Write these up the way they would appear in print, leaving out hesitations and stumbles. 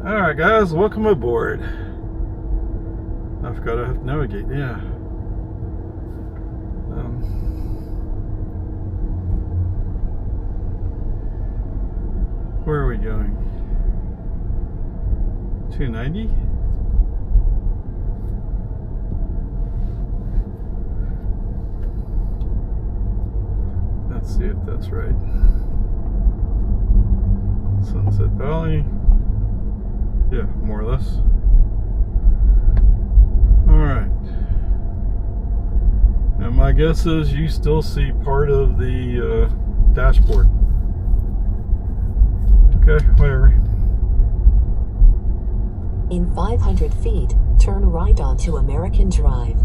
Alright guys, welcome aboard. I forgot I have to navigate, yeah. Where are we going? 290? Let's see if that's right. Sunset Valley. Yeah, more or less. Alright. And my guess is you still see part of the dashboard. Okay, whatever. In 500 feet, turn right onto American Drive.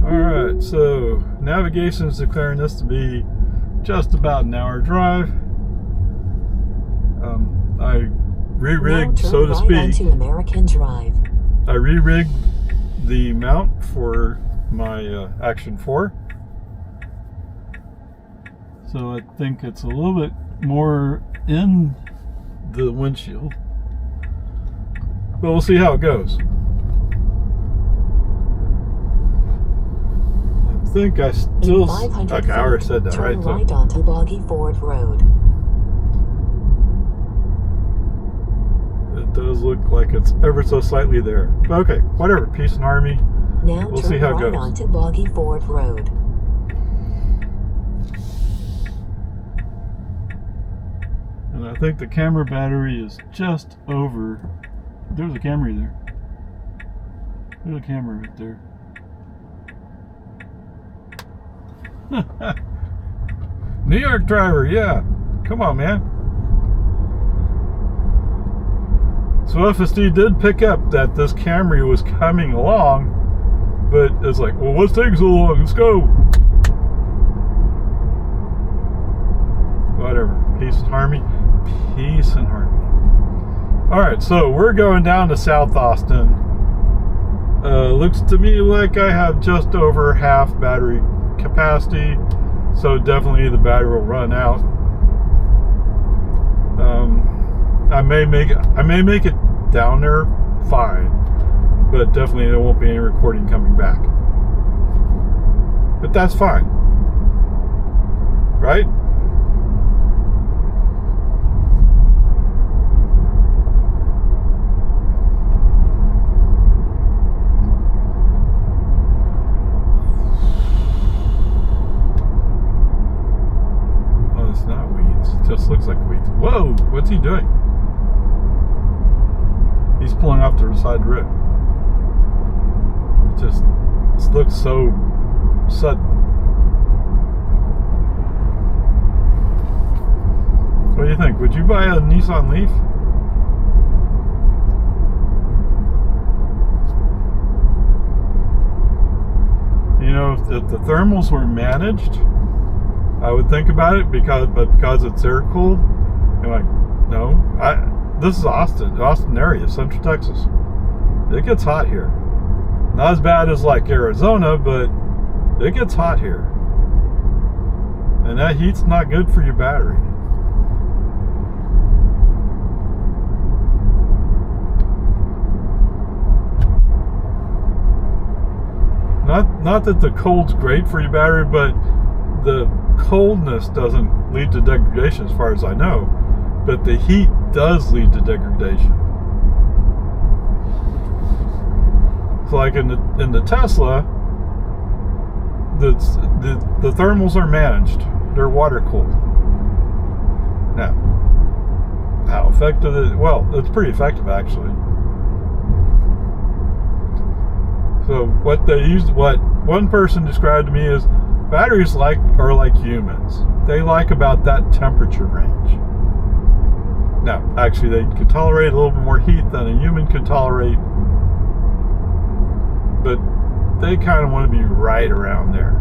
Alright, so navigation is declaring this to be just about an hour drive. I re-rigged, so to speak. Onto American Drive. I re-rigged the mount for my Action 4. So I think it's a little bit more in the windshield. But we'll see how it goes. I think I still... Okay, I already said that, right? Turn right onto Boggy Ford Road. It does look like it's ever so slightly there. But okay, whatever. Peace and Army. Now we'll see how it goes. Turn right onto Boggy Ford Road. And I think the camera battery is just over. There's a camera there. There's a camera right there. New York driver, yeah. Come on, man. So FSD did pick up that this Camry was coming along, but it's like, well, what's taking so long? Let's go. Whatever. Peace and harmony. Peace and harmony. Alright, so we're going down to South Austin. Looks to me like I have just over half battery capacity, so definitely the battery will run out. I may make it down there fine, but definitely there won't be any recording coming back. But that's fine, right? Oh, it's not weeds. It just looks like weeds. Whoa, what's he doing? He's pulling off to the side road. It looks so sudden. What do you think? Would you buy a Nissan Leaf? You know, if the thermals were managed, I would think about it, because it's air cooled. I'm like, no, this is Austin area, Central Texas. It gets hot here. Not as bad as like Arizona, but it gets hot here. And that heat's not good for your battery. Not that the cold's great for your battery, but the coldness doesn't lead to degradation as far as I know. But the heat does lead to degradation. So like in the Tesla, the thermals are managed. They're water cooled. Now, how effective is it? Well, it's pretty effective actually. So what one person described to me is batteries are like humans. They like about that temperature range. Now, actually, they can tolerate a little bit more heat than a human could tolerate, but they kind of want to be right around there.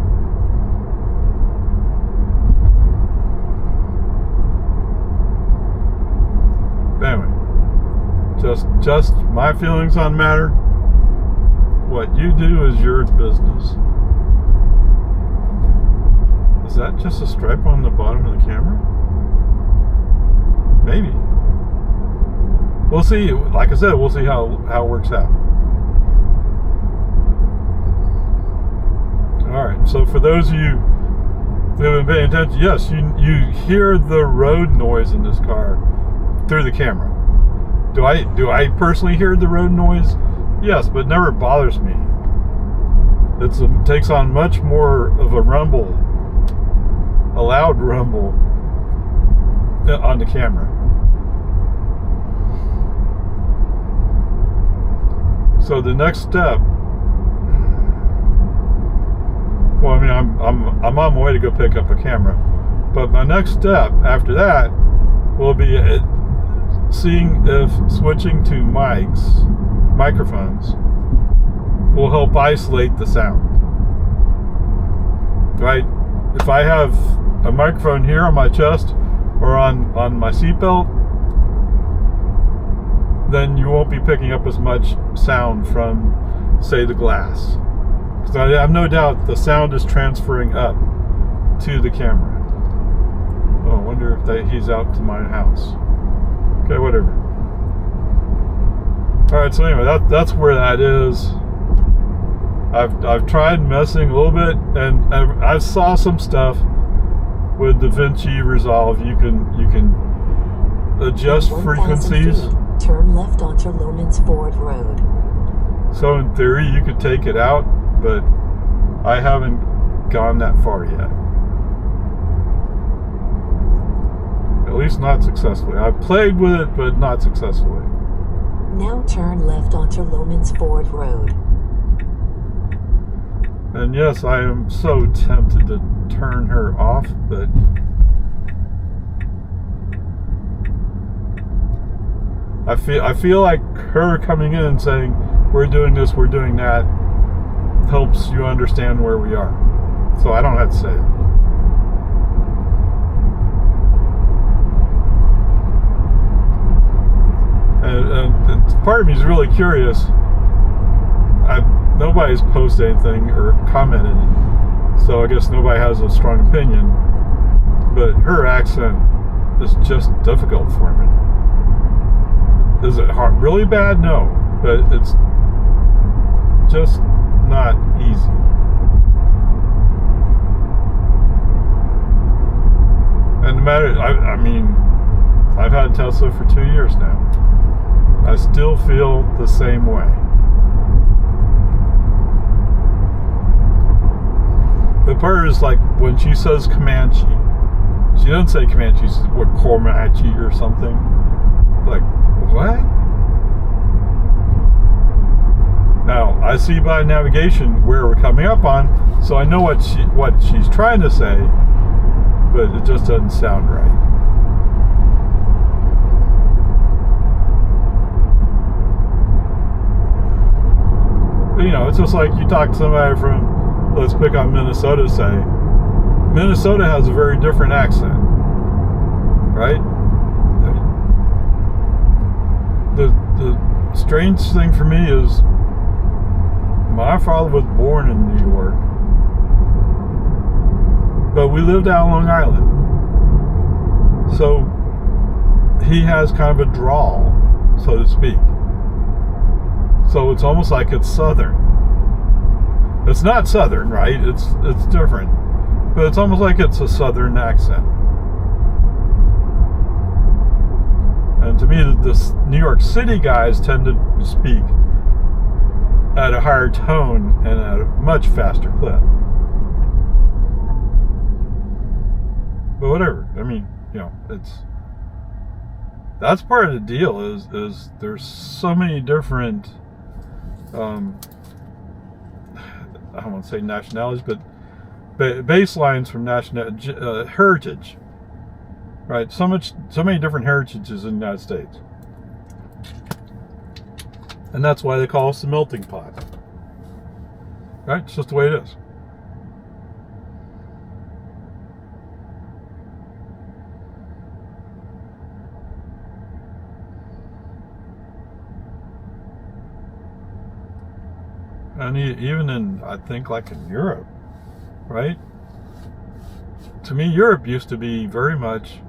But anyway, just my feelings on the matter. What you do is your business. Is that just a stripe on the bottom of the camera? Maybe. we'll see. Like I said, we'll see how it works out. All right. So for those of you who have been paying attention, yes, you hear the road noise in this car through the camera. Do I personally hear the road noise? Yes, but it never bothers me. It takes on much more of a rumble, a loud rumble on the camera. So the next step, well, I mean, I'm on my way to go pick up a camera, but my next step after that will be seeing if switching to microphones will help isolate the sound. Right? If I have a microphone here on my chest or on my seatbelt, then you won't be picking up as much sound from, say, the glass. Because I have no doubt the sound is transferring up to the camera. Oh, I wonder if he's out to my house. Okay, whatever. Alright, so anyway, that's where that is. I've tried messing a little bit, and I saw some stuff with DaVinci Resolve. You can adjust frequencies. Feet, turn left onto Lomans Ford Road. So in theory, you could take it out, but I haven't gone that far yet. At least not successfully. I've played with it, but not successfully. Now turn left onto Lomans Ford Road. And yes, I am so tempted to turn her off, but I feel like her coming in and saying, we're doing this, we're doing that, helps you understand where we are. So I don't have to say it. And part of me is really curious. Nobody's posted anything or commented, so I guess nobody has a strong opinion. But her accent is just difficult for me. Is it hard, really bad? No, but it's just not easy. And no matter, I mean, I've had Tesla for 2 years now. I still feel the same way. The part is like when she says Comanche. She doesn't say Comanche, she says what, Comanche or something. Like, what? Now, I see by navigation where we're coming up on, so I know what she's trying to say, but it just doesn't sound right. You know, it's just like you talk to somebody from, let's pick on Minnesota, say, Minnesota has a very different accent, right? The strange thing for me is my father was born in New York, but we lived out on Long Island. So he has kind of a drawl, so to speak. So it's almost like it's Southern. It's not Southern, right? It's different. But it's almost like it's a Southern accent. And to me, the New York City guys tend to speak at a higher tone and at a much faster clip. But whatever. I mean, you know, that's part of the deal is there's so many different I don't want to say nationalities, but baselines from national heritage, right? So many different heritages in the United States, and that's why they call us the melting pot, right? It's just the way it is. And even in, I think, like in Europe, right? To me, Europe used to be very much,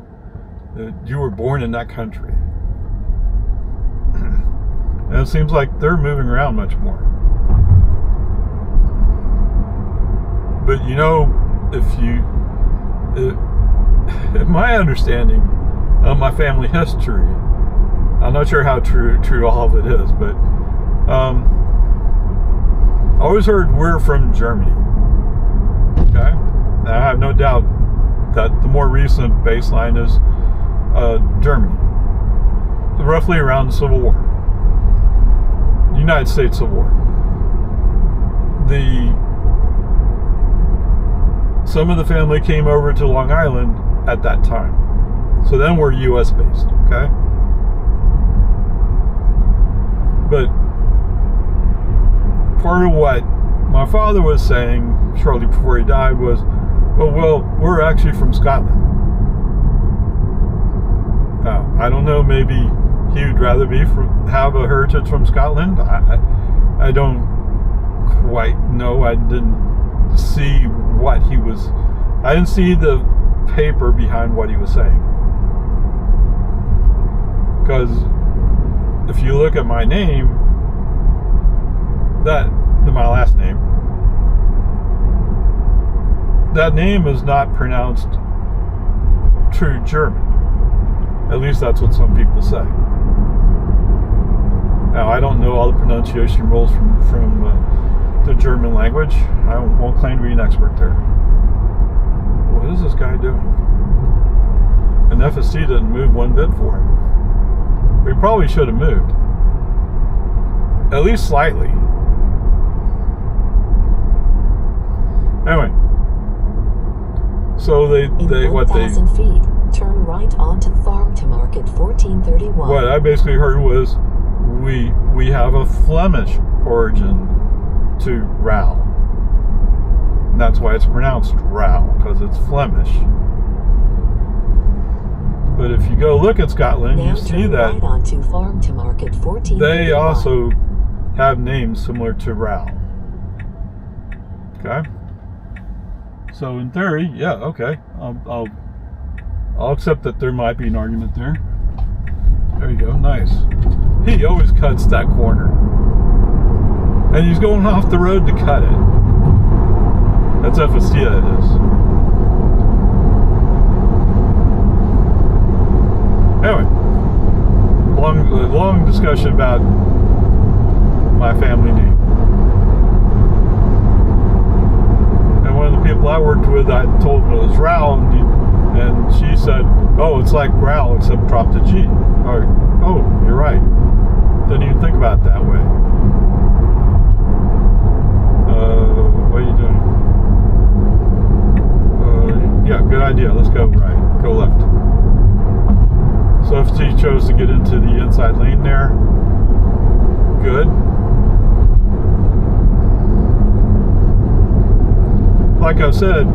you were born in that country. And it seems like they're moving around much more. But you know, if my understanding of my family history, I'm not sure how true all of it is, but I always heard we're from Germany. Okay? And I have no doubt that the more recent baseline is Germany. Roughly around the Civil War. The United States Civil War. Some of the family came over to Long Island at that time. So then we're US based, okay? But part of what my father was saying shortly before he died was, well, we're actually from Scotland. I don't know, maybe he would rather have a heritage from Scotland. I don't quite know. I didn't see I didn't see the paper behind what he was saying. Because if you look at my name, my last name, that name is not pronounced true German. At least that's what some people say. Now, I don't know all the pronunciation rules from the German language. I won't claim to be an expert there. What is this guy doing? And FSD didn't move one bit for him. We probably should have moved. At least slightly. Anyway. So In 1,000 feet, turn right onto Farm to Market 1431. What I basically heard was we have a Flemish origin to Row. And that's why it's pronounced Row, because it's Flemish. But if you go look at Scotland, now you see that right onto Farm to Market 1431. they also have names similar to Row. Okay? So in theory, yeah, okay. I'll accept that there might be an argument there. There you go, nice. He always cuts that corner. And he's going off the road to cut it. That's FSD, that is. Anyway, long discussion about my family name. And one of the people I worked with, I told him it was Rao, and she said, oh, it's like Growl, except drop the G. Oh, you're right. Didn't even think about it that way. What are you doing? Yeah, good idea. Let's go right. Go left. So FT chose to get into the inside lane there. Good. Like I said,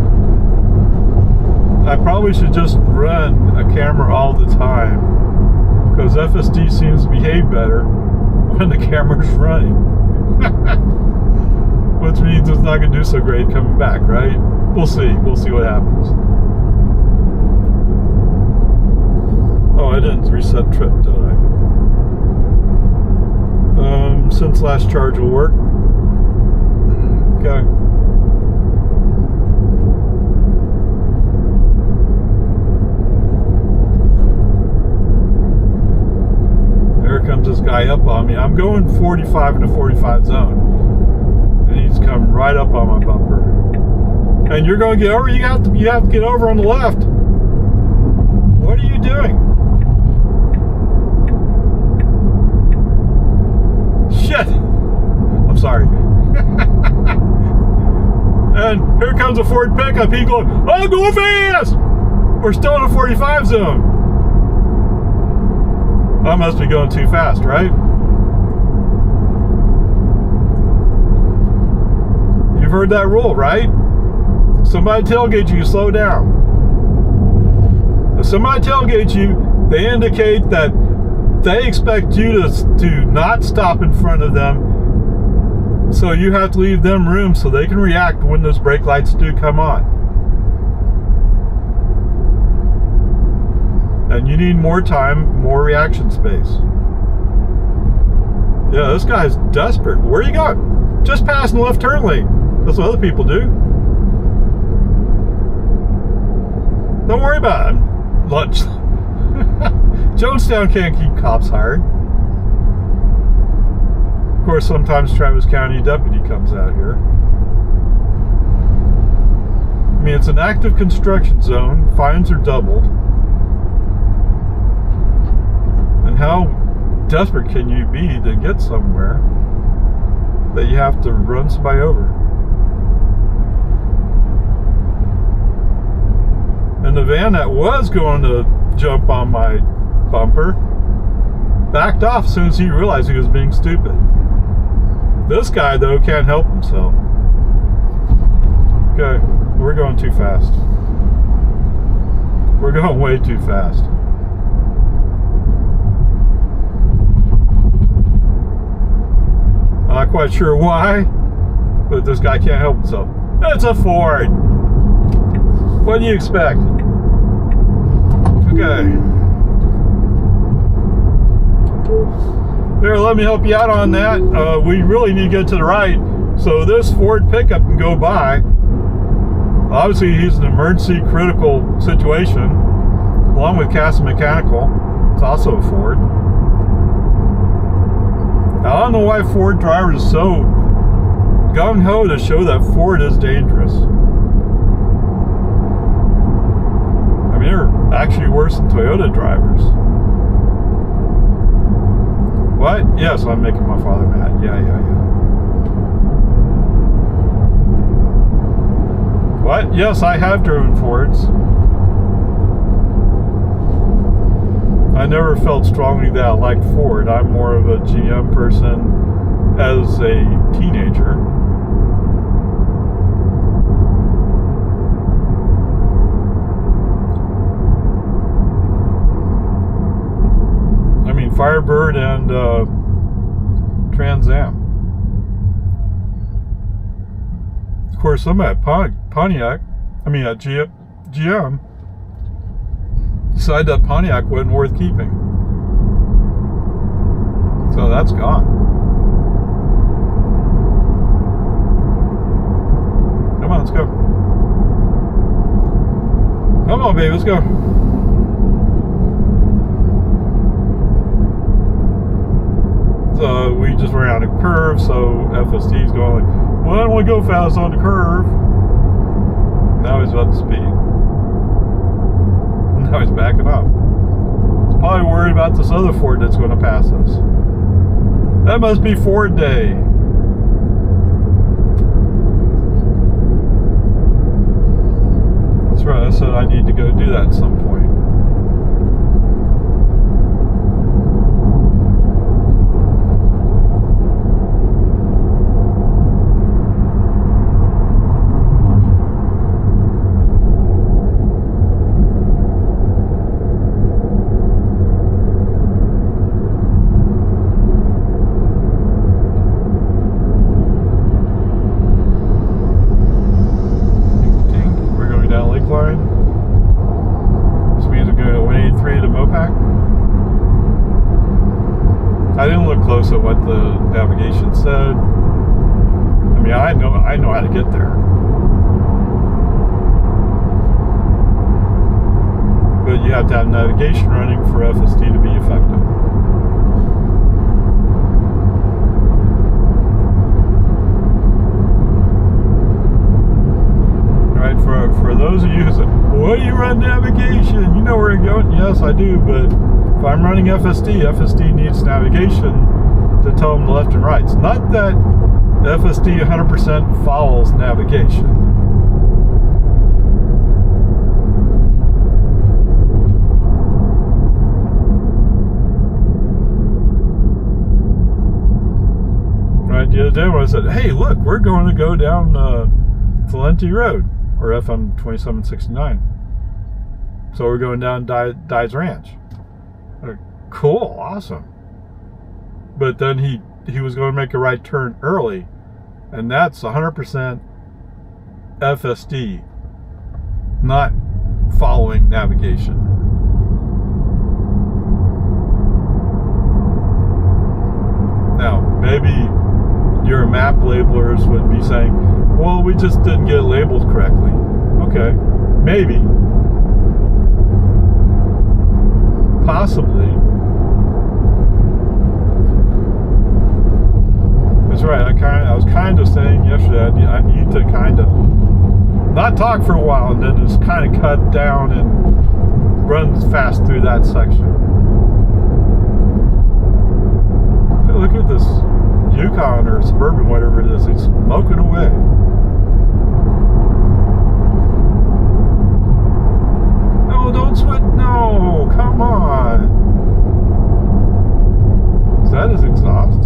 I probably should just run a camera all the time, because FSD seems to behave better when the camera's running. Which means it's not going to do so great coming back, right? We'll see. We'll see what happens. Oh, I didn't reset trip, did I? Since last charge will work. Okay. There comes this guy up on me. I'm going 45 in a 45 zone. And he's come right up on my bumper. And you're going to get over? You have to get over on the left. What are you doing? Shit! I'm sorry. And here comes a Ford pickup. He's going, oh, go fast! We're still in a 45 zone. I must be going too fast, right? You've heard that rule, right? Somebody tailgates you, slow down. If somebody tailgates you, they indicate that they expect you to not stop in front of them, so you have to leave them room so they can react when those brake lights do come on. And you need more time, more reaction space. Yeah, this guy's desperate. Where are you going? Just passing the left turn lane. That's what other people do. Don't worry about it. Lunch. Jonestown can't keep cops hired. Of course, sometimes Travis County deputy comes out here. I mean, it's an active construction zone. Fines are doubled. And how desperate can you be to get somewhere that you have to run somebody over? And the van that was going to jump on my bumper backed off as soon as he realized he was being stupid. This guy, though, can't help himself. Okay, we're going too fast. We're going way too fast. I'm not quite sure why, but this guy can't help himself. It's a Ford. What do you expect? Okay. Here, let me help you out on that. We really need to get to the right so this Ford pickup can go by. Obviously, he's an emergency critical situation, along with Casa Mechanical. It's also a Ford. Now, I don't know why Ford drivers are so gung-ho to show that Ford is dangerous. I mean, they're actually worse than Toyota drivers. What? Yes, I'm making my father mad. Yeah. What? Yes, I have driven Fords. I never felt strongly that I liked Ford. I'm more of a GM person as a teenager. I mean, Firebird and Trans Am. Of course, I'm at Pontiac. I mean, at GM. Decided that Pontiac wasn't worth keeping. So that's gone. Come on, let's go. Come on, baby, let's go. So we just ran out of curve, so FSD's going like, well, I don't want to go fast on the curve. Now he's up to speed. Now he's backing up. He's probably worried about this other Ford that's going to pass us. That must be Ford Day. That's right, I said I need to go do that at some point. I didn't look close at what the navigation said. I mean, I know how to get there. But you have to have navigation running for FSD to be effective. Alright, for those of you who say, well, you run navigation, you know where you're going. Yes, I do, but if I'm running FSD needs navigation to tell them the left and right. It's not that FSD 100% follows navigation. Right, the other day when I said, hey, look, we're going to go down Valenti Road, or FM 2769. So we're going down Dye's Ranch. Cool, awesome. But then he was going to make a right turn early, and that's 100% FSD, not following navigation. Now, drivers would be saying, well, we just didn't get it labeled correctly. Okay, maybe. Possibly. That's right, I was kind of saying yesterday, I need to kind of not talk for a while and then just kind of cut down and run fast through that section. Hey, look at this Yukon or Suburban, whatever it is, it's smoking away. No, don't sweat. No, come on. Is that his exhaust?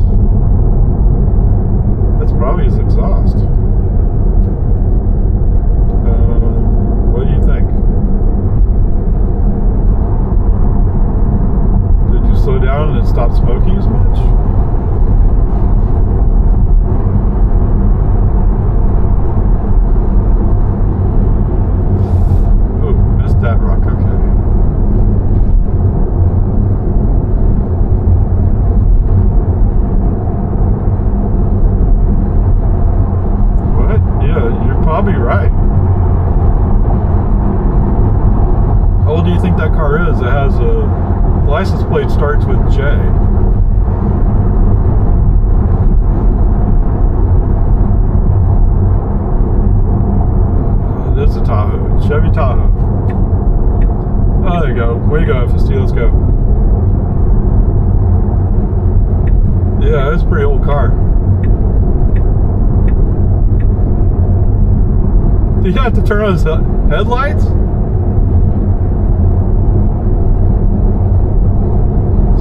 That's probably his exhaust. What do you think? Did you slow down and it stopped smoking as much? Oh, missed that rock. Okay. What? Yeah, you're probably right. How old do you think that car is? It has a license plate starts with J. This is a Tahoe, Chevy Tahoe. Oh, there you go. Way to go, FSD. Let's go. Yeah, it's a pretty old car. Did he have to turn on his headlights?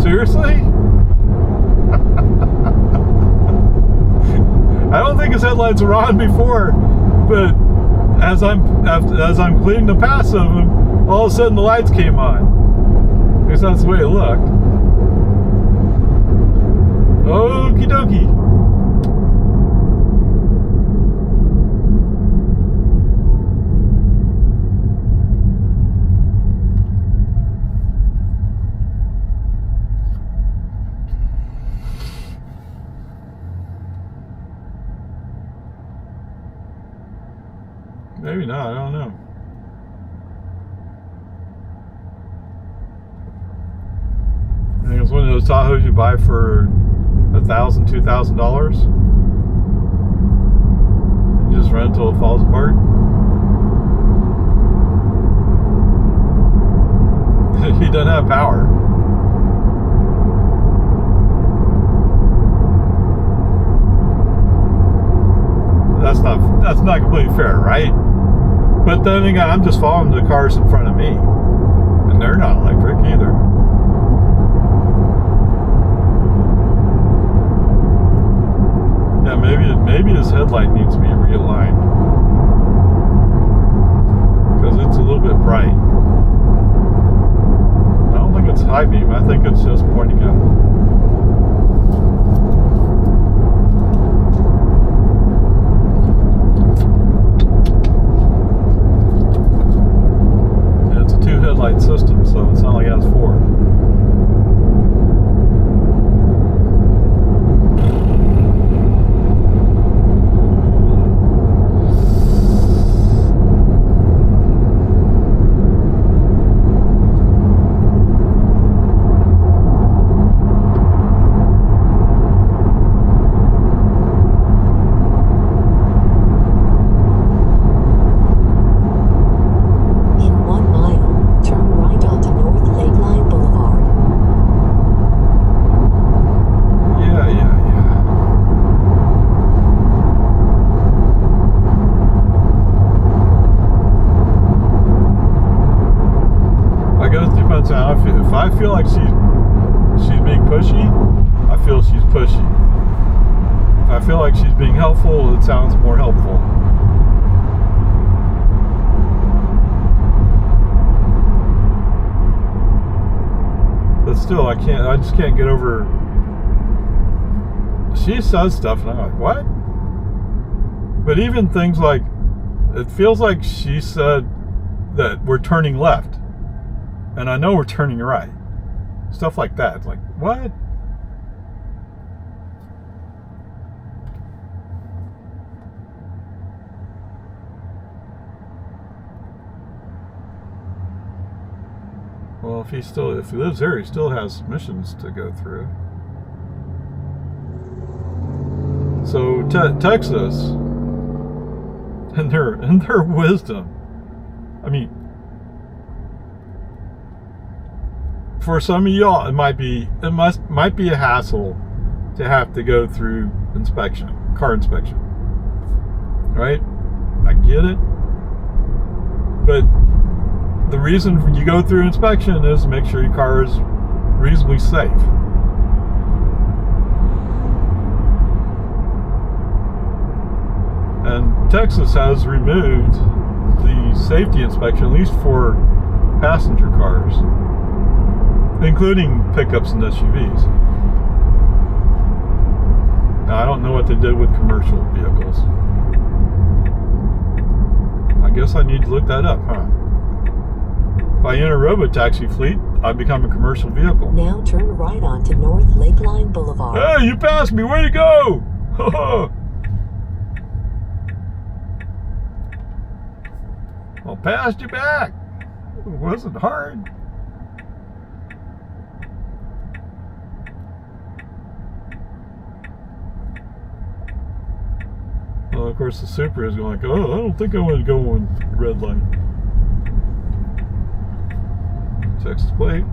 Seriously? I don't think his headlights were on before, but as I'm cleaning the paths of him, all of a sudden the lights came on. Because that's the way it looked. Okie dokie. Maybe not, I don't know. I think it's one of those Tahoes you buy for $1,000, $2,000. And you just run until it falls apart. He doesn't have power. That's not completely fair, right? But then again, I'm just following the cars in front of me, and they're not electric either. Yeah, maybe his headlight needs to be realigned because it's a little bit bright. I don't think it's high beam. I think it's just pointing out. Headlight system, so it's not like it has four. If I feel like she's being pushy, I feel she's pushy. If I feel like she's being helpful, it sounds more helpful. But still, I just can't get over. She says stuff and I'm like, what? But even things like, it feels like she said that we're turning left. And I know we're turning right. Stuff like that. It's like, what? Well, if he lives here, he still has missions to go through. So Texas, in their wisdom, I mean, for some of y'all, it might be a hassle to have to go through car inspection, right? I get it, but the reason you go through inspection is to make sure your car is reasonably safe. And Texas has removed the safety inspection, at least for passenger cars, including pickups and SUVs. Now, I don't know what they did with commercial vehicles. I guess I need to look that up, huh? If I enter a robo-taxi fleet, I become a commercial vehicle. Now turn right onto North Lakeline Boulevard. Hey, you passed me! Way to go! I passed you back. It wasn't hard. Well, of course, the Supra is going like, oh, I don't think I want to go on red light. Texas plate.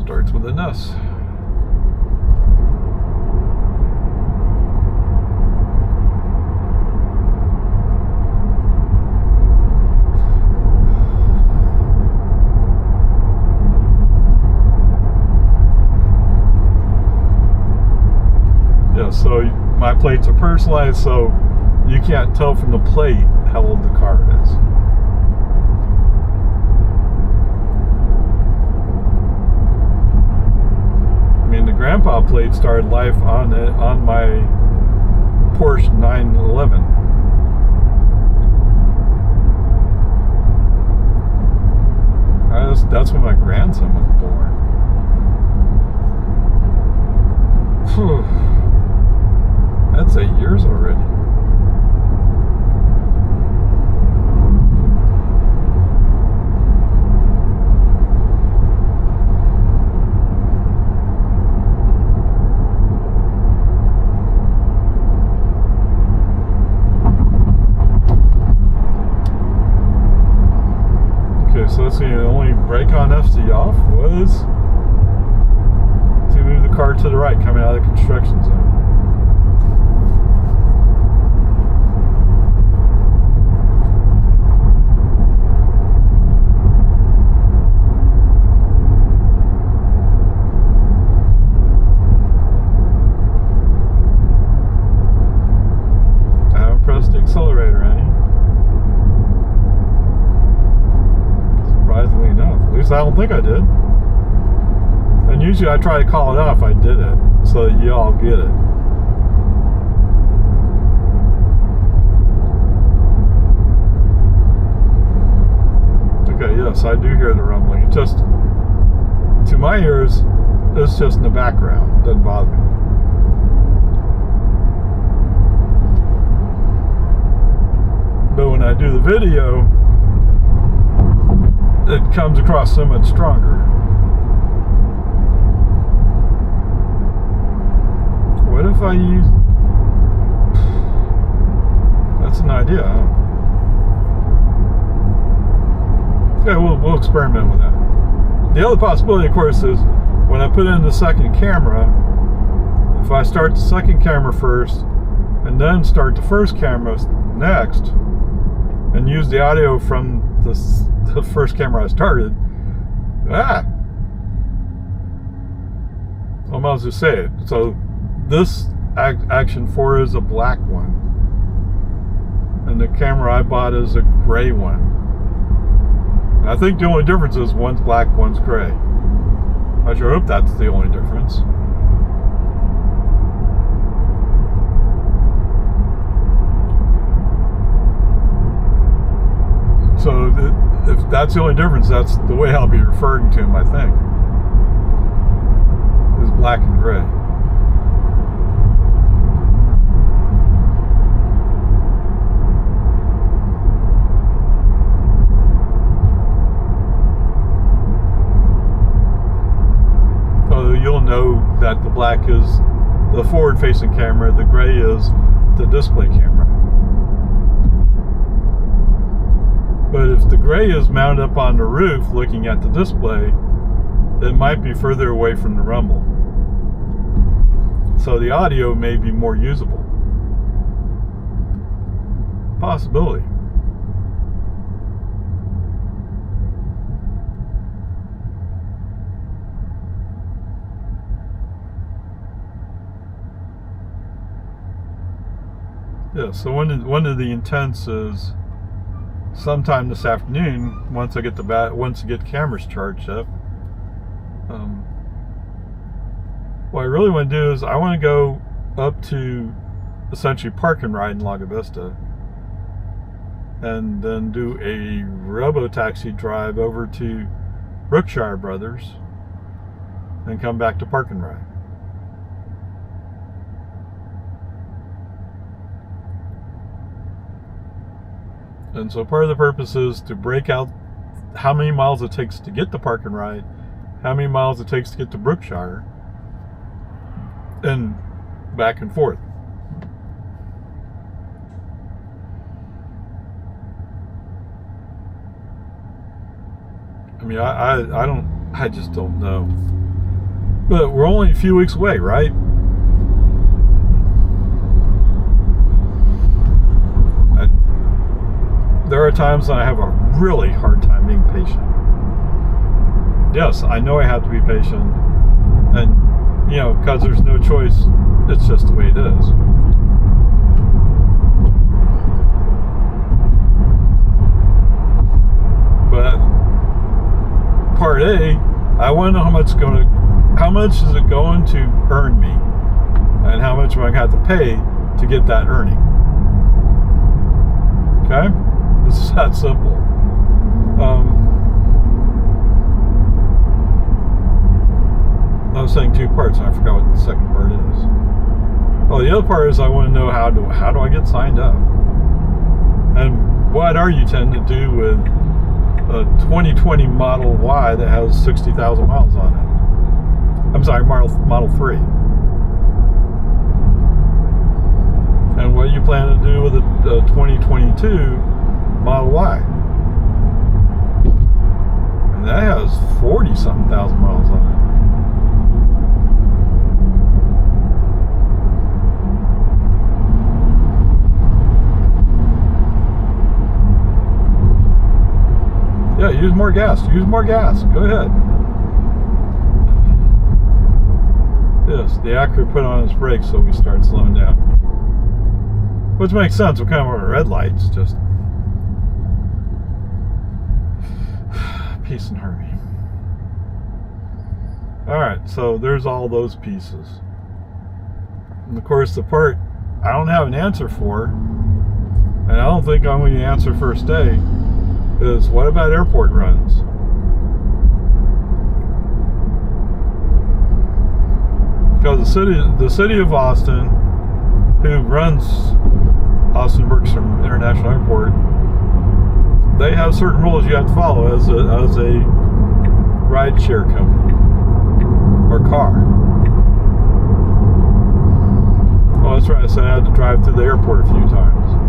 Starts with an S. Yeah, so my plates are personalized, so you can't tell from the plate how old the car is. I mean, the GRNPA plate started life on my Porsche 911. That's when my grandson was born. Whew. That's 8 years already. Okay, so let's see, the only brake on FSD off was to move the car to the right coming out of the construction zone. The accelerator any. Surprisingly enough. At least I don't think I did. And usually I try to call it out if I did it, so that you all get it. Okay, yes, I do hear the rumbling. It just, to my ears, it's just in the background. It doesn't bother me. But when I do the video, it comes across so much stronger. What if I use... That's an idea, huh? Okay, we'll experiment with that. The other possibility, of course, is when I put in the second camera, if I start the second camera first, and then start the first camera next, and use the audio from the first camera I started, I might as well say it. So this Action 4 is a black one, and the camera I bought is a gray one. And I think the only difference is one's black, one's gray. I sure hope that's the only difference. So if that's the only difference, that's the way I'll be referring to him, I think. Is black and gray. that the black is the forward-facing camera, the gray is the display camera. But if the gray is mounted up on the roof looking at the display, it might be further away from the rumble. So the audio may be more usable. Possibility. Yeah, so one of the intents is sometime this afternoon, once I get the cameras charged up. What I really want to do is I want to go up to essentially park and ride in Lago Vista, and then do a robo-taxi drive over to Brookshire Brothers, and come back to park and ride. And so part of the purpose is to break out how many miles it takes to get to park and ride, how many miles it takes to get to Brookshire, and back and forth. I mean, I just don't know. But we're only a few weeks away, right? There are times when I have a really hard time being patient. Yes, I know I have to be patient, and because there's no choice, it's just the way it is. But part A, I want to know how much is it going to earn me, and how much am I going to have to pay to get that earning. Okay? This is that simple. I was saying two parts, and I forgot what the second part is. Oh, the other part is I want to know how do I get signed up, and what are you tend to do with a 2020 Model Y that has 60,000 miles on it? I'm sorry, Model 3. And what you plan to do with a 2022 Model Y? And that has 40-something thousand miles on it. Yeah, use more gas. Use more gas. Go ahead. Yes, the Acura put on its brakes so we start slowing down. Which makes sense. We're kind of on red lights. Just peace and harmony. Alright, so there's all those pieces. And of course, the part I don't have an answer for, and I don't think I'm going to answer first day, is what about airport runs? Because the city of Austin, who runs Austin Bergstrom International Airport, they have certain rules you have to follow as a rideshare company or car. Oh, that's right. So I had to drive through the airport a few times.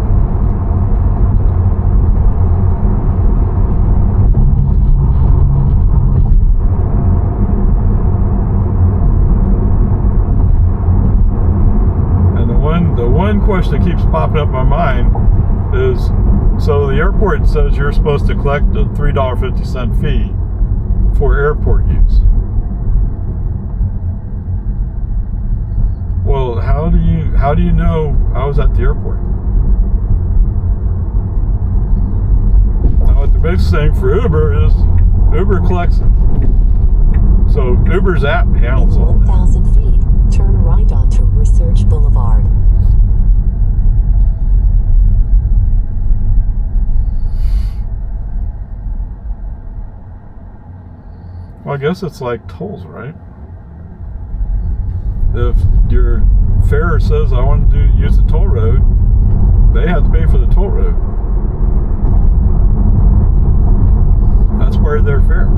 The one question that keeps popping up in my mind is, so the airport says you're supposed to collect a $3.50 fee for airport use. Well, how do you know I was at the airport? Now, what the biggest thing for Uber is Uber collects it. So Uber's app handles all that. 1,000 feet, turn right onto Research Boulevard. Well, I guess it's like tolls, right? If your fare says I want to use the toll road, they have to pay for the toll road. That's part of their fare.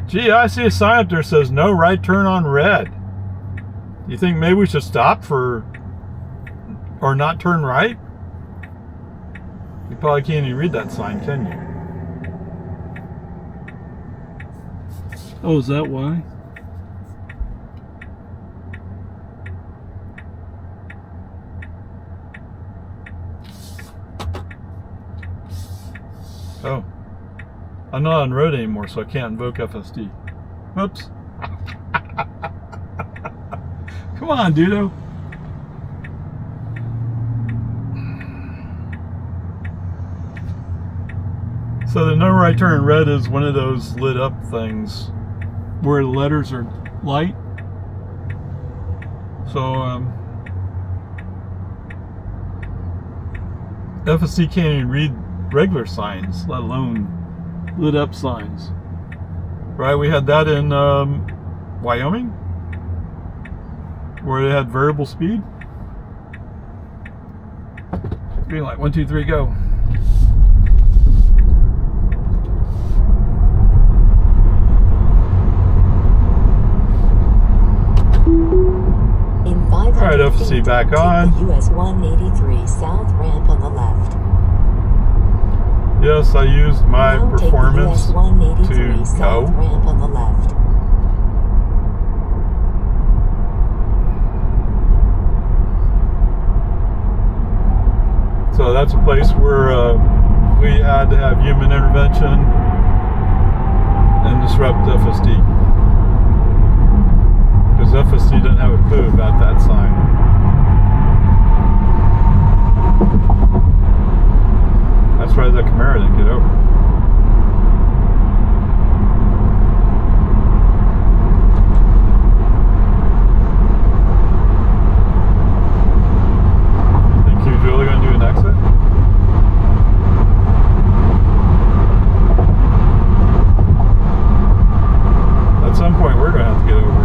Gee, I see a sign up there that says no right turn on red. You think maybe we should stop for or not turn right? You probably can't even read that sign, can you? Oh, is that why? Oh. I'm not on road anymore, so I can't invoke FSD. Whoops. Come on, Dudo. So the no right turn red is one of those lit up things where the letters are light. So FSD can't even read regular signs, let alone lit up signs. Right, we had that in Wyoming, where they had variable speed. Green light, 1, 2, 3, go. In 500 All right, FSD feet, back take on. the US 183 south ramp on the left. Yes, I used my Now performance take the US 183 to south go. ramp on the left. So that's a place where we had to have human intervention and disrupt FSD. Because FSD didn't have a clue about that sign. That's why that Camaro didn't get over. Think he was really going to do an exit? At some point, we're going to have to get over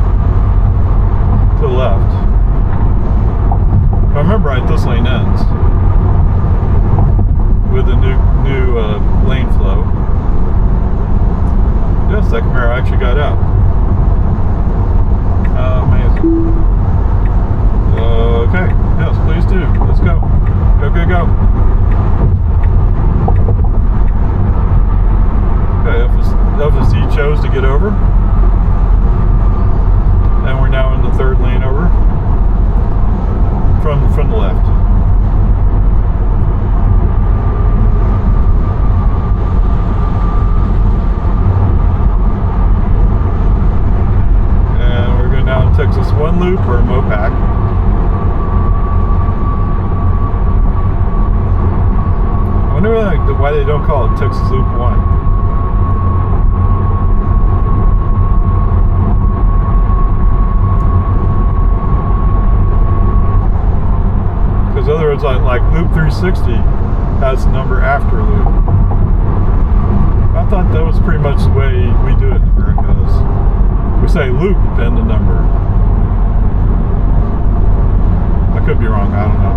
to the left. If I remember right, this lane ends with the new lane flow. Yes, that Camaro actually got out. Amazing. Okay, yes, please do. Let's go. Go, go, go. Okay, FSD chose to get over. And we're now in the third lane over from the left. And we're going down Texas 1 loop or Mopac. I wonder why they don't call it Texas Loop 1. Because other words, like Loop 360 has a number after loop. I thought that was pretty much the way we do it in America. Is we say loop and the number. I could be wrong. I don't know.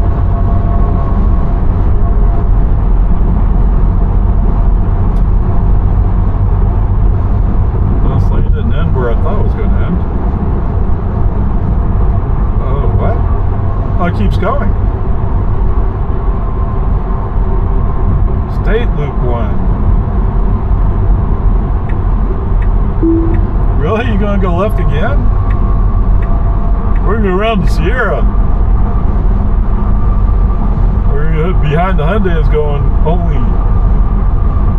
Honestly, it didn't end where I thought it was going to end. Oh, what? Oh, it keeps going. State Loop 1. Really? You gonna go left again? We're gonna go around the Sierra. We're gonna behind the Hyundai is going only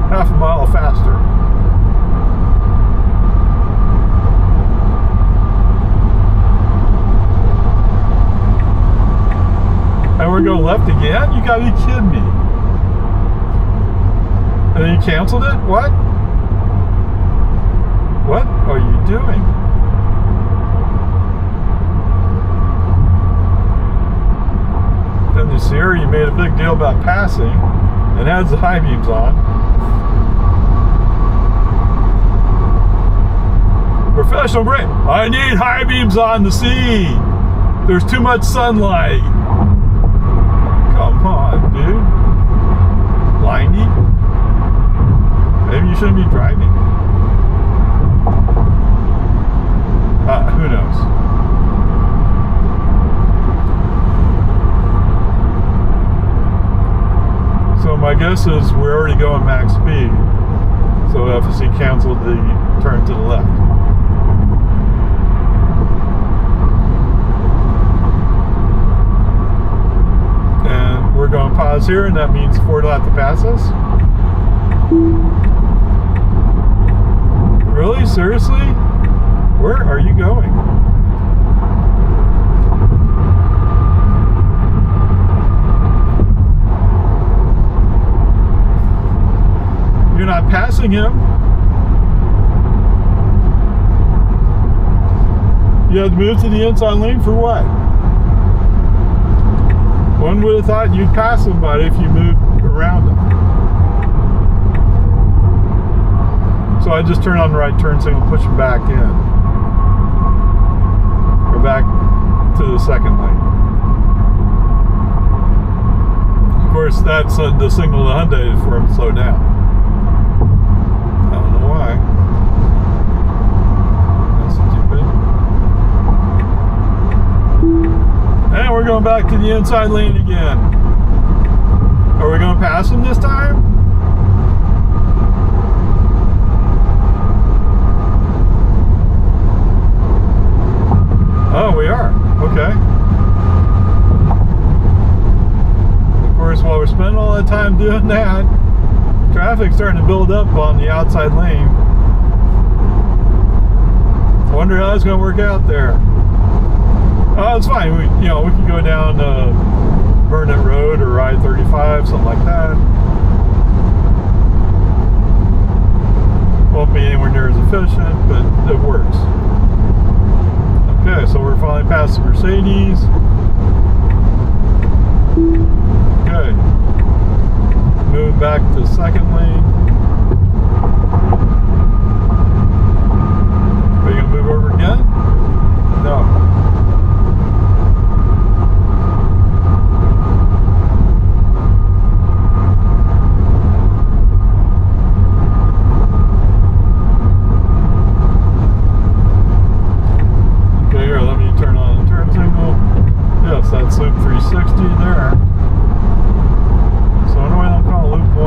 half a mile faster. And we're going left again? You gotta be kidding me. And then you canceled it? What? What are you doing? Then the Sierra, you made a big deal about passing and has the high beams on. Professional grade. I need high beams on to see. There's too much sunlight. Come on, dude. Blindy. Maybe you shouldn't be driving. Who knows? So my guess is we're already going max speed. So FSD canceled the turn to the left. And we're going to pause here, and that means Ford will have to pass us. Really? Seriously? Where are you going? You're not passing him. You had to move to the inside lane for what? One would have thought you'd pass somebody if you moved around them. So I just turn on the right turn signal, push him back in. Or back to the second lane. Of course, that's the signal to Hyundai for him to slow down. I don't know why. That's stupid. And we're going back to the inside lane again. Are we going to pass him this time? Oh, we are. Okay. Of course, while we're spending all that time doing that, traffic's starting to build up on the outside lane. I wonder how it's going to work out there. Oh, it's fine. We can go down Burnett Road or I-35, something like that. Won't be anywhere near as efficient, but it works. Okay, so we're finally past the Mercedes. Okay. Moving back to the second lane. Are you going to move over again? No. That's loop 360 there. So I wonder why they don't call it loop 1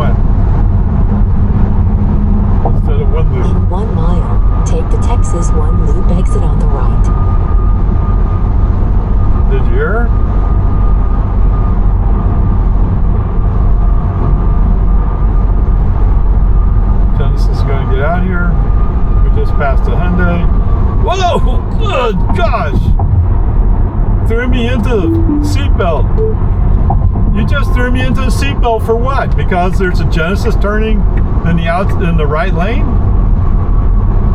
instead of one loop. In 1 mile, take the Texas 1 loop exit on the right. Did you hear? Genesis is going to get out here. We just passed a Hyundai. Whoa! Good gosh! Threw me into the seatbelt. You just threw me into the seatbelt for what? Because there's a Genesis turning in the right lane?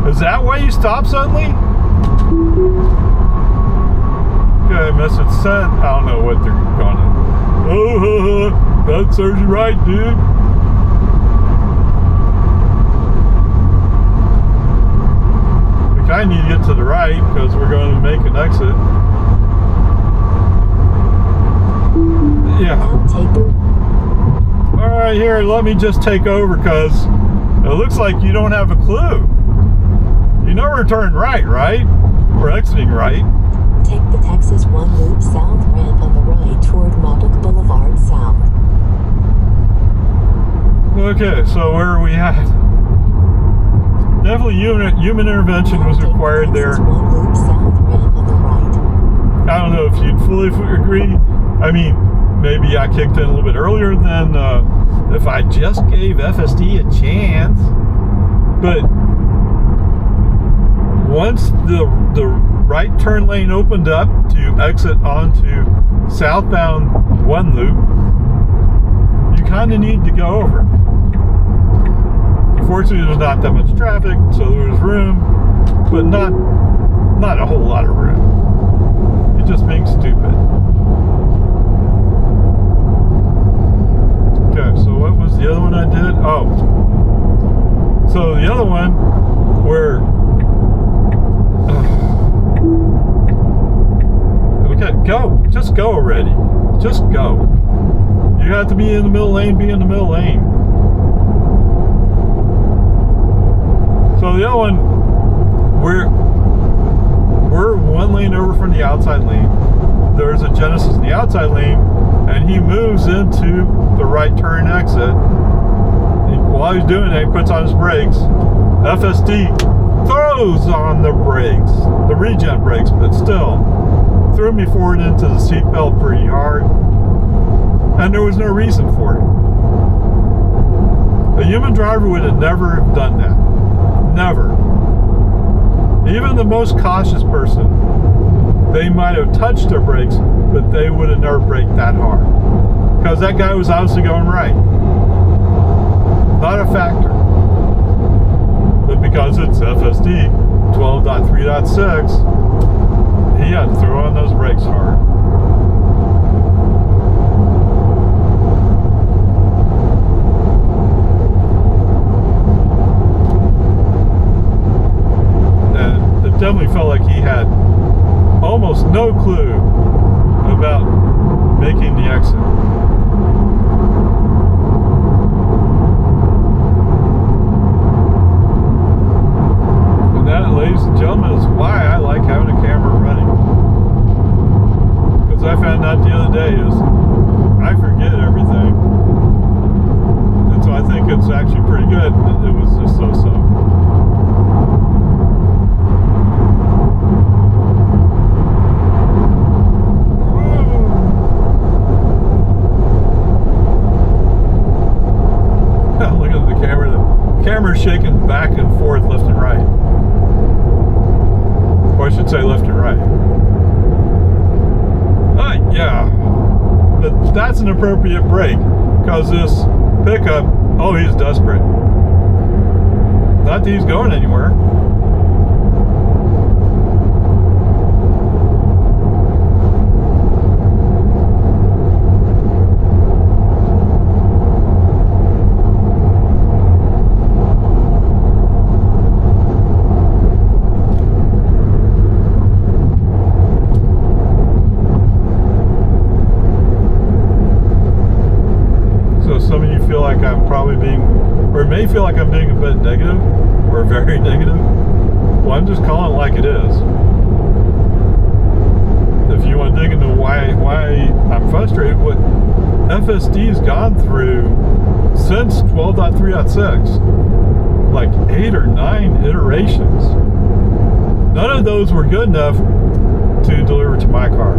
Is that why you stopped suddenly? Okay, message sent. I don't know what they're gonna. Oh, that serves you right, dude. We kind of need to get to the right because we're going to make an exit. Yeah. Alright, here, let me just take over because it looks like you don't have a clue. You know we're turning right? We're exiting right. Take the Texas 1 loop south ramp on the right toward Modoc Boulevard South. Okay, so where are we at? Definitely human intervention was required there. Texas 1 loop south ramp on the right. I don't know if you'd fully agree. I mean, maybe I kicked in a little bit earlier than if I just gave FSD a chance. But once the right turn lane opened up to exit onto southbound 1 loop, you kind of need to go over. Fortunately, there's not that much traffic, so there's room, but not a whole lot of room. It just being stupid. Okay, so what was the other one I did? Oh. So the other one where... okay, go. Just go already. Just go. You have to be in the middle lane, be in the middle lane. So the other one where the outside lane. There's a Genesis in the outside lane, and he moves into the right turn exit. While he's doing it, he puts on his brakes. FSD throws on the brakes, the regen brakes, but still threw me forward into the seatbelt pretty hard, and there was no reason for it. A human driver would have never done that. Never. Even the most cautious person, they might have touched their brakes, but they would have never braked that hard, because that guy was obviously going right. Not a factor. But because it's FSD 12.3.6, he had to throw on those brakes hard. And it definitely felt like he had almost no clue about making the exit. Ladies and gentlemen, is why I like having a camera running. Because I found out the other day is I forget everything. And so I think it's actually pretty good. It was just so-so. Look at the camera. The camera's shaking back and forth, left and right. Or I should say left and right. Yeah. But that's an appropriate brake, because this pickup, oh, he's desperate. Not that he's going anywhere. Some of you feel like I'm probably being, or may feel like I'm being a bit negative, or very negative. Well, I'm just calling it like it is. If you want to dig into why I'm frustrated, what FSD's gone through since 12.3.6, like 8 or 9 iterations. None of those were good enough to deliver to my car.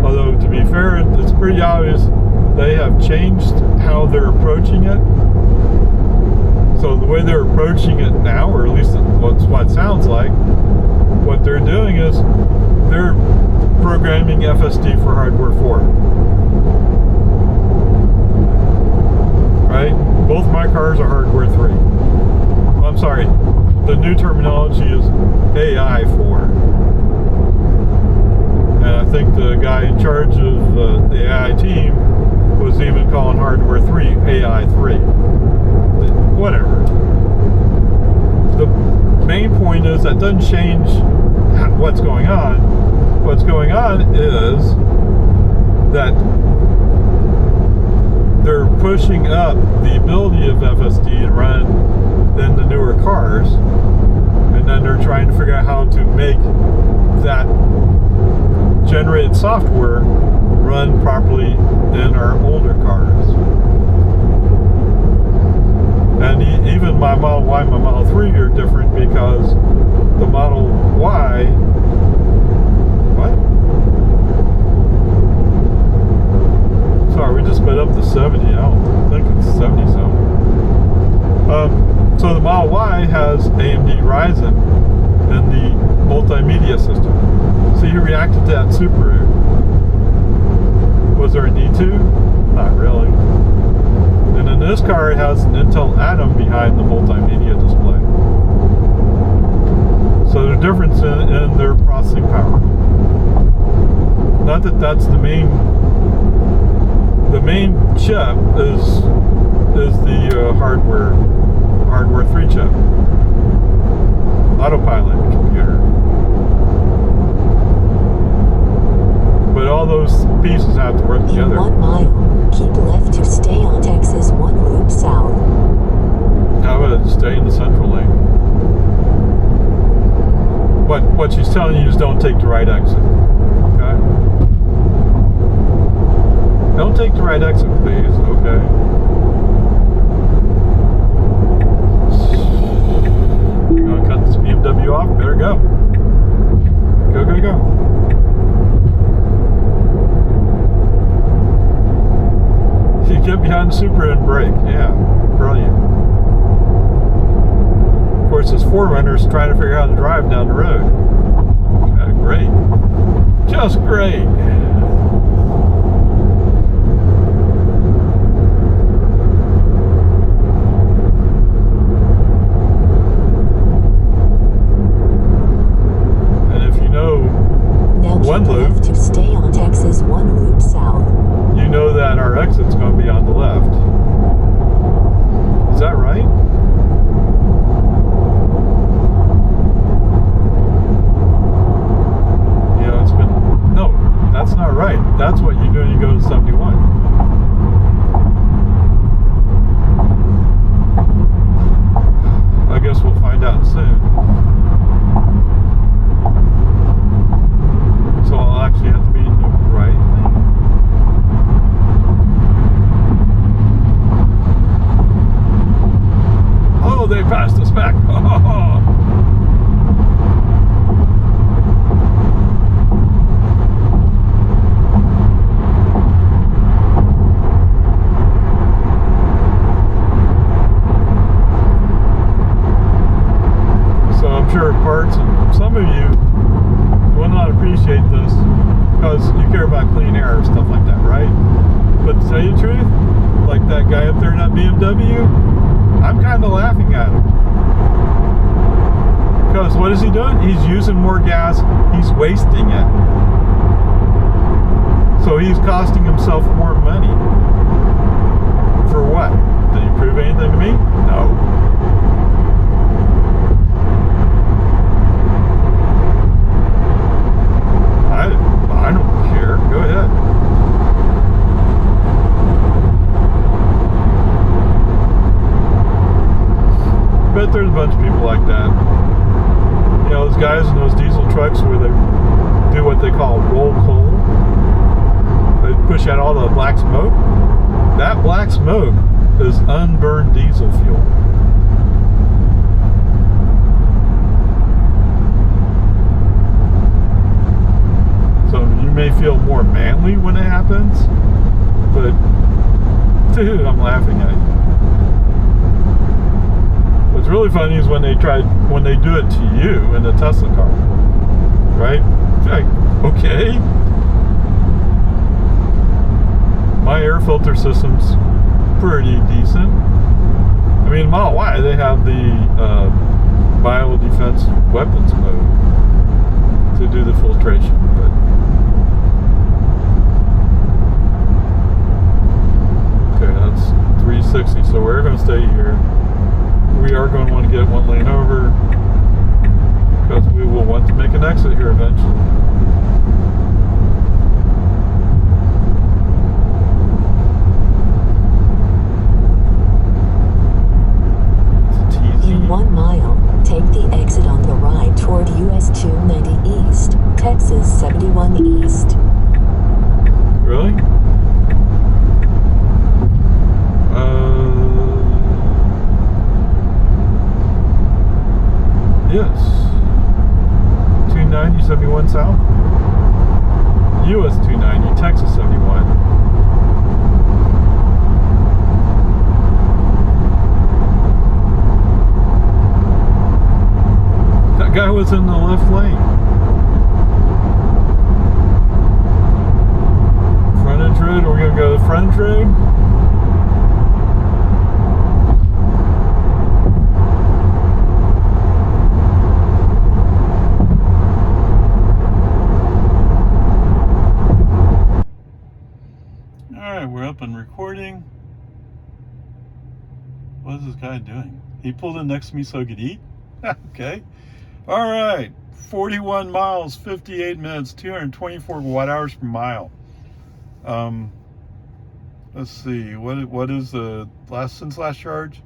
Although, to be fair, it's pretty obvious they have changed how they're approaching it. So the way they're approaching it now, or at least that's what it sounds like, what they're doing is they're programming FSD for hardware 4. Right? Both my cars are hardware 3. I'm sorry, the new terminology is AI 4. And I think the guy in charge of the AI team was even calling hardware 3 AI 3. Whatever. The main point is that doesn't change what's going on. What's going on is that they're pushing up the ability of FSD to run in the newer cars, and then they're trying to figure out how to make that generated software run properly in our older cars. And even my Model Y and my Model 3 are different, because the Model Y, what? Sorry, we just sped up to 70. I don't think it's 70 something. So the Model Y has AMD Ryzen in the multimedia system. So he reacted to that Subaru. Was there a need to? Not really. And in this car, it has an Intel Atom behind the multimedia display. So there's a difference in their processing power. Not that that's the main chip is the hardware 3 chip. Autopilot computer. But all those pieces have to work together. In 1 mile, keep left to stay on Texas 1 loop south. How about stay in the central lane? telling you is don't take the right exit. Okay? Don't take the right exit, please. Okay? You're gonna cut this BMW off? Better go. Go, go, go. You get behind the Supra and brake. Yeah, brilliant. Of course, this 4Runner's trying to figure out how to drive down the road. Great. Just great. And if you know now one keep loop, left to stay on Texas 1 loop south. you know that our exit's going to be on the left. Is that right? That's not right. That's what you do when you go to 71. I guess we'll find out soon. So I'll actually have to be in the right lane. Oh, they passed us back. Parts, and some of you will not appreciate this because you care about clean air or stuff like that, right? But to tell you the truth, like that guy up there in that BMW, I'm kind of laughing at him. Because what is he doing? He's using more gas, he's wasting it. So he's costing himself more money. For what? Did he prove anything to me? No. I don't care. Go ahead. I bet there's a bunch of people like that. You know, those guys in those diesel trucks where they do what they call roll coal. They push out all the black smoke. That black smoke is unburned diesel fuel. May feel more manly when it happens, but dude, I'm laughing at you. What's really funny is when they do it to you in a Tesla car, right? Like, okay, my air filter system's pretty decent. I mean, Model Y, they have the bio defense weapons mode to do the filtration, but okay, that's 360, so we're going to stay here. We are going to want to get one lane over because we will want to make an exit here eventually. In 1 mile, take the exit on the right toward US 290 East, Texas 71 East. Really? Yes. 290, 71 South. US 290, Texas 71. That guy was in the left lane. Frontage road, are we going to go to the frontage road? We're up and recording. What is this guy doing? He pulled in next to me so I could eat? Okay. All right. 41 miles, 58 minutes, 224 watt hours per mile. Let's see. What is the since last charge?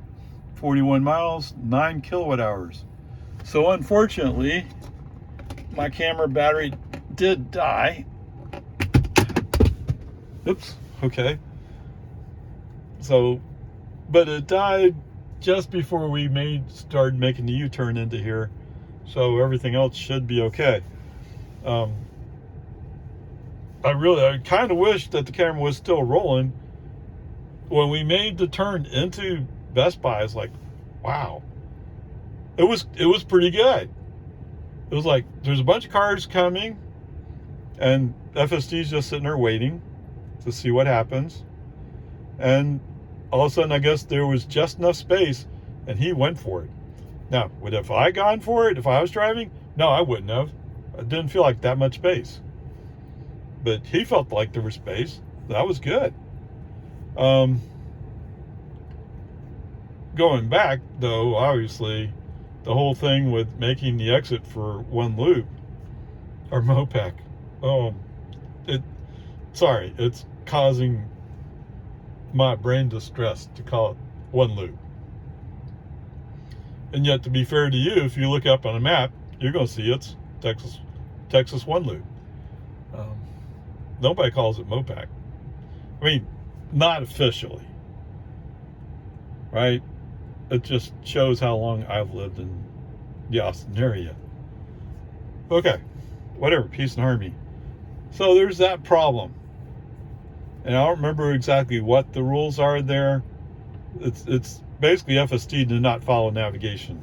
41 miles, 9 kilowatt hours. So unfortunately, my camera battery did die. Oops, okay. So, but it died just before we started making the U-turn into here. So everything else should be okay. I kind of wish that the camera was still rolling. When we made the turn into Best Buy, it's like, wow. It was pretty good. It was like, there's a bunch of cars coming, and FSD's just sitting there waiting to see what happens. And all of a sudden, I guess there was just enough space, and he went for it. Now, if I gone for it, if I was driving, no, I wouldn't have. I didn't feel like that much space. But he felt like there was space. That was good. Going back, though, obviously, the whole thing with making the exit for one loop, or MOPEC, it's causing my brain distress to call it one loop. And yet, to be fair to you, if you look up on a map, you're going to see it's Texas one loop. Nobody calls it MOPEC. I mean, not officially, right? It just shows how long I've lived in the Austin area. Okay, whatever, peace and harmony. So there's that problem. And I don't remember exactly what the rules are there. It's basically FSD to not follow navigation.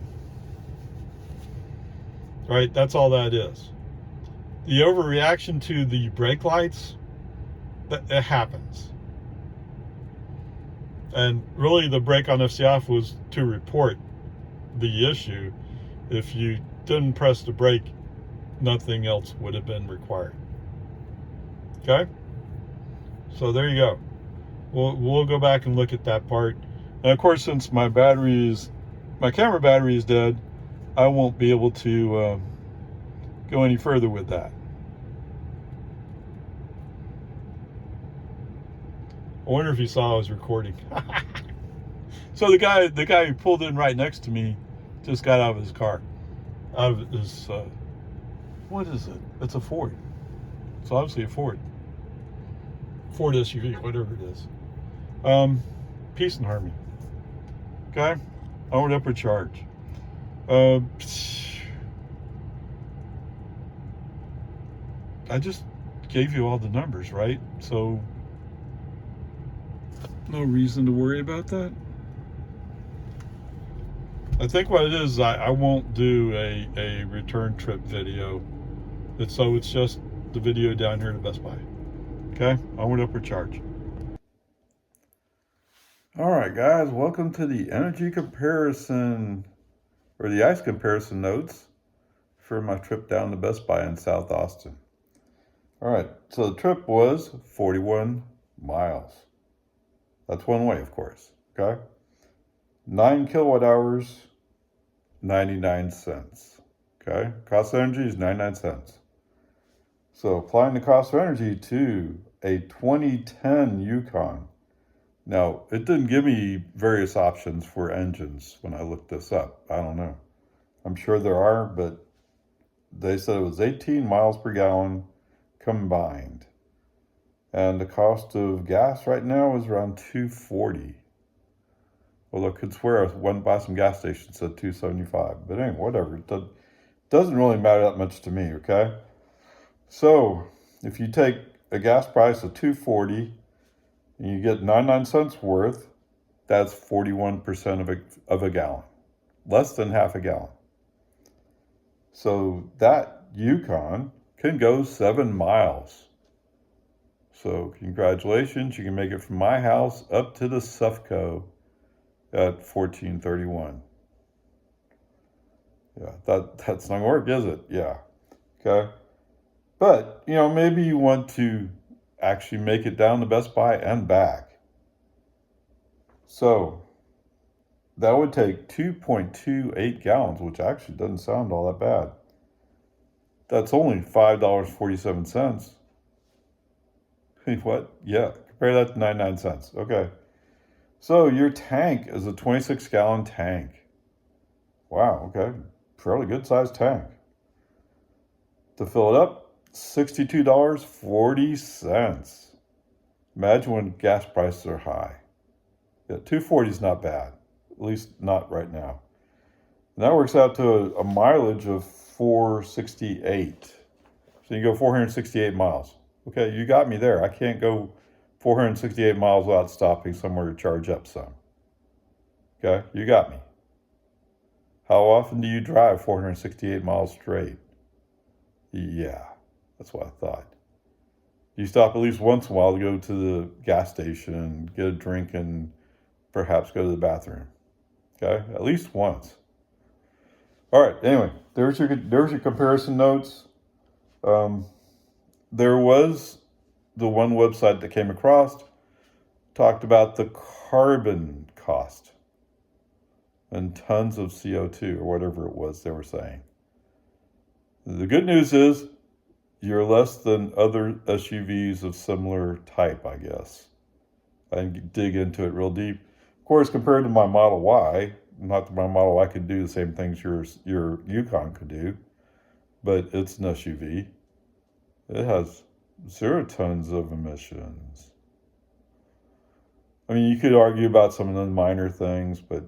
Right? That's all that is. The overreaction to the brake lights, it happens. And really the brake on FC off was to report the issue. If you didn't press the brake, nothing else would have been required. Okay? So there you go. We'll go back and look at that part. And of course, since my camera battery is dead, I won't be able to go any further with that. I wonder if he saw I was recording. So the guy who pulled in right next to me just got out of his car. Out of his, what is it? It's a Ford. It's obviously a Ford SUV, whatever it is. Peace and harmony. Okay? Onward, upward charge. I just gave you all the numbers, right? So no reason to worry about that. I think what it is, I won't do a return trip video. It's just the video down here to Best Buy. Okay? Onward, upward charge. All right, guys, welcome to the energy comparison, or the ice comparison notes for my trip down to Best Buy in South Austin. All right, so the trip was 41 miles. That's one way, of course, okay? 9 kilowatt hours, 99 cents, okay? Cost of energy is 99 cents. So applying the cost of energy to a 2010 Yukon. Now, it didn't give me various options for engines when I looked this up. I don't know. I'm sure there are, but they said it was 18 miles per gallon combined. And the cost of gas right now is around $2.40. Although I could swear I went by some gas stations said $2.75. But anyway, whatever. It doesn't really matter that much to me, okay? So, if you take a gas price of $2.40 and you get 99 cents worth, that's 41% of a gallon. Less than half a gallon. So that Yukon can go 7 miles. So congratulations, you can make it from my house up to the Sufco at 1431. Yeah, that's not gonna work, is it? Yeah, okay. But, maybe you want to actually make it down to Best Buy and back. So that would take 2.28 gallons, which actually doesn't sound all that bad. That's only $5.47. What? Yeah, compare that to 99 cents. Okay. So your tank is a 26-gallon tank. Wow, okay. Fairly good sized tank. to fill it up, $62.40. Imagine when gas prices are high. Yeah, $2.40 is not bad, at least not right now. And that works out to a mileage of 468. So you go 468 miles. Okay, you got me there. I can't go 468 miles without stopping somewhere to charge up some. Okay, you got me. How often do you drive 468 miles straight? Yeah, that's what I thought. You stop at least once in a while to go to the gas station and get a drink and perhaps go to the bathroom. Okay, at least once. All right, anyway, there's your comparison notes. There was the one website that came across, talked about the carbon cost and tons of CO2 or whatever it was they were saying. The good news is you're less than other SUVs of similar type, I guess. I didn't dig into it real deep. Of course, compared to my Model Y, not that my Model Y could do the same things your Yukon could do, but it's an SUV. It has 0 tons of emissions. I mean, you could argue about some of the minor things, but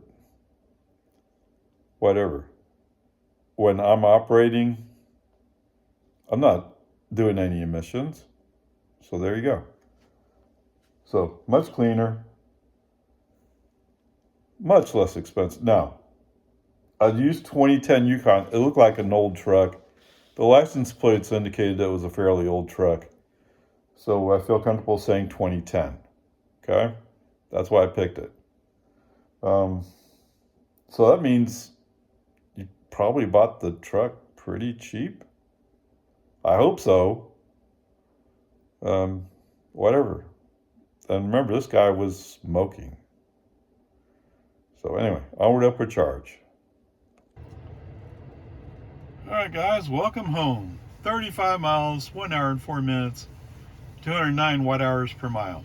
whatever. When I'm operating, I'm not doing any emissions. So there you go. So much cleaner, much less expensive. Now, I used 2010 Yukon. It looked like an old truck. The license plates indicated that it was a fairly old truck. So I feel comfortable saying 2010. Okay? That's why I picked it. So that means you probably bought the truck pretty cheap. I hope so. Whatever. And remember, this guy was smoking. So anyway, onward, upward charge. All right, guys, welcome home. 35 miles, 1 hour and 4 minutes, 209 watt hours per mile.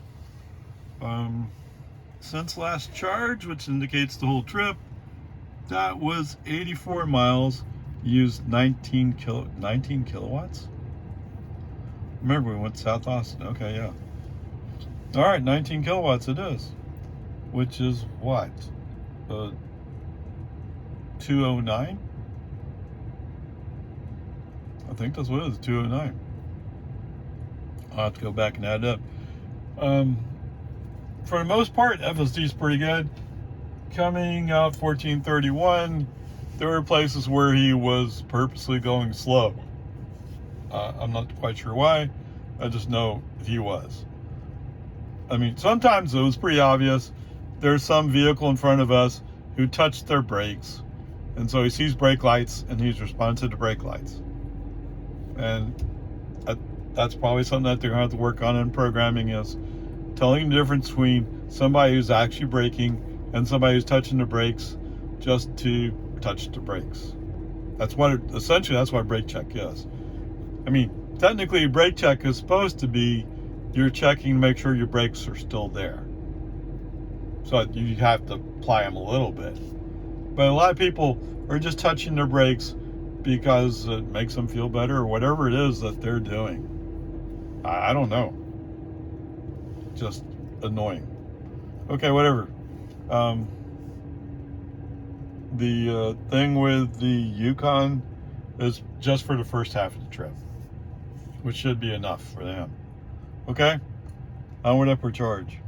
Since last charge, which indicates the whole trip, that was 84 miles, used 19 kilowatts. Remember, we went to South Austin. Okay, yeah. All right, 19 kilowatts it is, which is what? 209? I think that's what it is, 209. I'll have to go back and add it up. For the most part, FSD is pretty good. Coming out 1431, there were places where he was purposely going slow. I'm not quite sure why. I just know he was. I mean, sometimes it was pretty obvious. There's some vehicle in front of us who touched their brakes, and so he sees brake lights and he's responsive to brake lights. And that's probably something that they're going to have to work on in programming, is telling the difference between somebody who's actually braking and somebody who's touching the brakes just to touch the brakes. That's what essentially that's what brake check is. I mean, technically, brake check is supposed to be you're checking to make sure your brakes are still there. So you have to apply them a little bit. But a lot of people are just touching their brakes because it makes them feel better or whatever it is that they're doing. I don't know. Just annoying. Okay, whatever. The thing with the Yukon is just for the first half of the trip, which should be enough for them. Okay? Onward, upward charge.